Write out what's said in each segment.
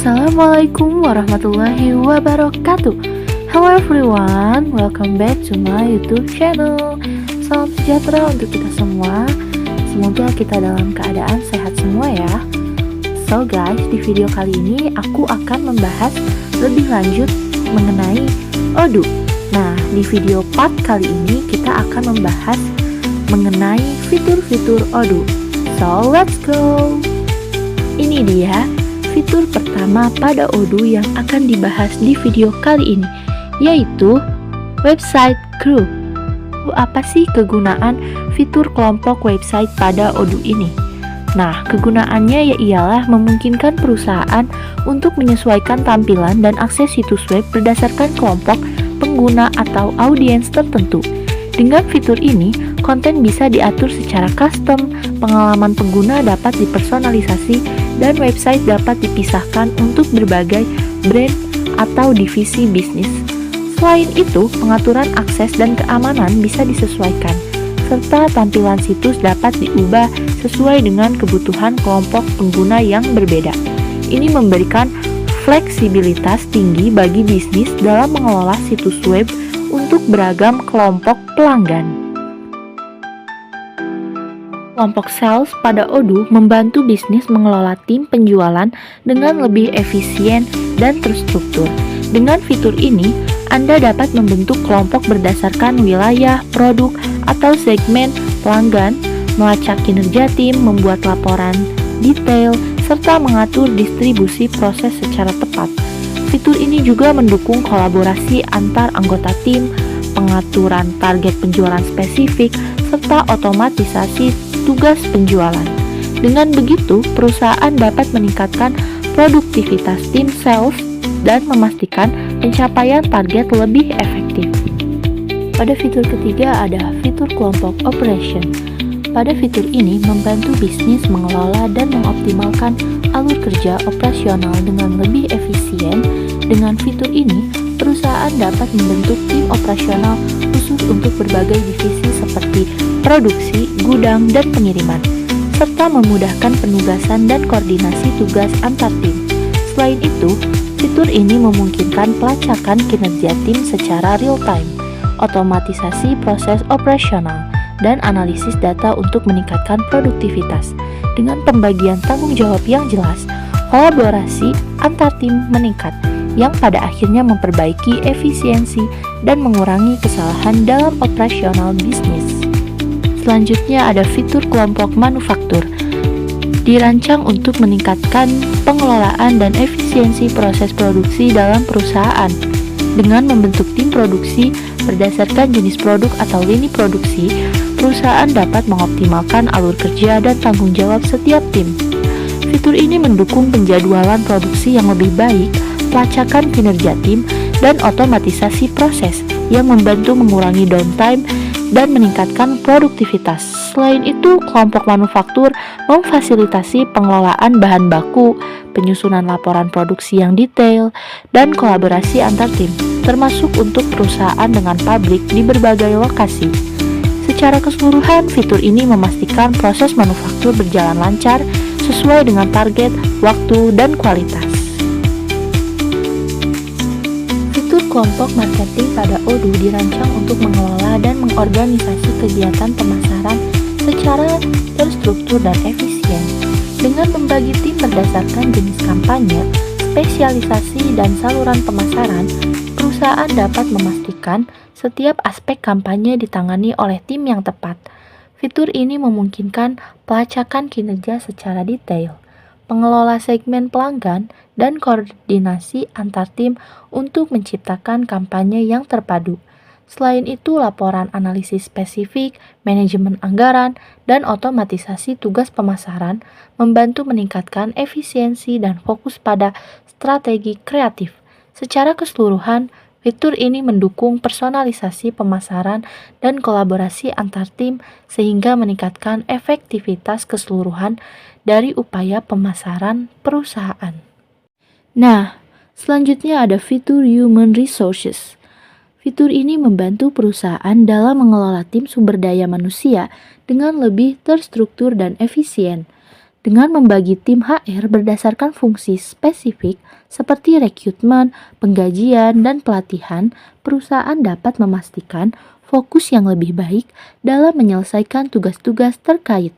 Assalamualaikum warahmatullahi wabarakatuh. Hello everyone, welcome back to my YouTube channel. Salam sejahtera untuk kita semua. Semoga kita dalam keadaan sehat semua ya. So guys, di video kali ini aku akan membahas lebih lanjut mengenai Odoo. Nah, di video part kali ini kita akan membahas mengenai fitur-fitur Odoo. So let's go. Ini dia fitur pertama pada Odoo yang akan dibahas di video kali ini, yaitu website group. Apa sih kegunaan fitur kelompok website pada Odoo ini? Nah, kegunaannya ialah memungkinkan perusahaan untuk menyesuaikan tampilan dan akses situs web berdasarkan kelompok pengguna atau audiens tertentu. Dengan fitur ini, konten bisa diatur secara custom, pengalaman pengguna dapat dipersonalisasi, dan website dapat dipisahkan untuk berbagai brand atau divisi bisnis. Selain itu, pengaturan akses dan keamanan bisa disesuaikan, serta tampilan situs dapat diubah sesuai dengan kebutuhan kelompok pengguna yang berbeda. Ini memberikan fleksibilitas tinggi bagi bisnis dalam mengelola situs web untuk beragam kelompok pelanggan. Kelompok sales pada Odoo membantu bisnis mengelola tim penjualan dengan lebih efisien dan terstruktur. Dengan fitur ini, Anda dapat membentuk kelompok berdasarkan wilayah, produk, atau segmen pelanggan, melacak kinerja tim, membuat laporan detail, serta mengatur distribusi proses secara tepat. Fitur ini juga mendukung kolaborasi antar anggota tim, pengaturan target penjualan spesifik, serta otomatisasi tugas penjualan. Dengan begitu, perusahaan dapat meningkatkan produktivitas tim sales dan memastikan pencapaian target lebih efektif. Pada fitur ketiga ada fitur kelompok operation. Pada fitur ini membantu bisnis mengelola dan mengoptimalkan alur kerja operasional dengan lebih efisien. Dengan fitur ini, perusahaan dapat membentuk tim operasional khusus untuk berbagai divisi seperti produksi, gudang, dan pengiriman, serta memudahkan penugasan dan koordinasi tugas antar tim. Selain itu, fitur ini memungkinkan pelacakan kinerja tim secara real-time, otomatisasi proses operasional, dan analisis data untuk meningkatkan produktivitas. Dengan pembagian tanggung jawab yang jelas, kolaborasi antar tim meningkat, yang pada akhirnya memperbaiki efisiensi dan mengurangi kesalahan dalam operasional bisnis. Selanjutnya ada fitur kelompok manufaktur. Dirancang untuk meningkatkan pengelolaan dan efisiensi proses produksi dalam perusahaan. Dengan membentuk tim produksi berdasarkan jenis produk atau lini produksi, perusahaan dapat mengoptimalkan alur kerja dan tanggung jawab setiap tim. Fitur ini mendukung penjadwalan produksi yang lebih baik, pelacakan kinerja tim, dan otomatisasi proses yang membantu mengurangi downtime dan meningkatkan produktivitas. Selain itu, kelompok manufaktur memfasilitasi pengelolaan bahan baku, penyusunan laporan produksi yang detail, dan kolaborasi antar tim, termasuk untuk perusahaan dengan pabrik di berbagai lokasi. Secara keseluruhan, fitur ini memastikan proses manufaktur berjalan lancar sesuai dengan target, waktu, dan kualitas. Kelompok marketing pada Odoo dirancang untuk mengelola dan mengorganisasi kegiatan pemasaran secara terstruktur dan efisien. Dengan membagi tim berdasarkan jenis kampanye, spesialisasi, dan saluran pemasaran, perusahaan dapat memastikan setiap aspek kampanye ditangani oleh tim yang tepat. Fitur ini memungkinkan pelacakan kinerja secara detail, pengelola segmen pelanggan, dan koordinasi antar tim untuk menciptakan kampanye yang terpadu. Selain itu, laporan analisis spesifik, manajemen anggaran, dan otomatisasi tugas pemasaran membantu meningkatkan efisiensi dan fokus pada strategi kreatif. Secara keseluruhan, fitur ini mendukung personalisasi pemasaran dan kolaborasi antar tim sehingga meningkatkan efektivitas keseluruhan dari upaya pemasaran perusahaan. Nah, selanjutnya ada fitur Human Resources. Fitur ini membantu perusahaan dalam mengelola tim sumber daya manusia dengan lebih terstruktur dan efisien. Dengan membagi tim HR berdasarkan fungsi spesifik seperti rekrutmen, penggajian, dan pelatihan, perusahaan dapat memastikan fokus yang lebih baik dalam menyelesaikan tugas-tugas terkait.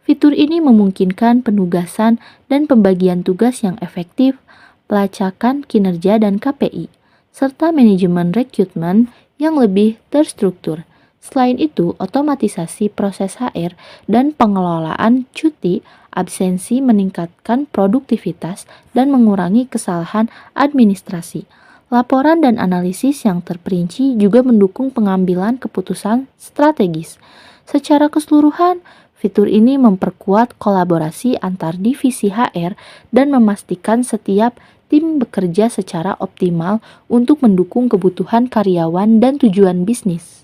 Fitur ini memungkinkan penugasan dan pembagian tugas yang efektif, pelacakan kinerja dan KPI, serta manajemen rekrutmen yang lebih terstruktur. Selain itu, otomatisasi proses HR dan pengelolaan cuti absensi meningkatkan produktivitas dan mengurangi kesalahan administrasi. Laporan dan analisis yang terperinci juga mendukung pengambilan keputusan strategis. Secara keseluruhan, fitur ini memperkuat kolaborasi antar divisi HR dan memastikan setiap tim bekerja secara optimal untuk mendukung kebutuhan karyawan dan tujuan bisnis.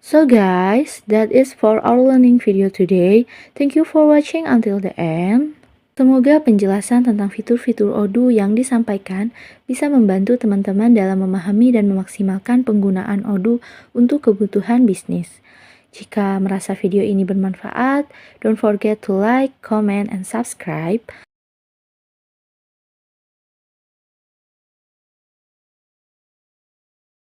So guys, that is for our learning video today. Thank you for watching until the end. Semoga penjelasan tentang fitur-fitur Odoo yang disampaikan bisa membantu teman-teman dalam memahami dan memaksimalkan penggunaan Odoo untuk kebutuhan bisnis. Jika merasa video ini bermanfaat, don't forget to like, comment, and subscribe.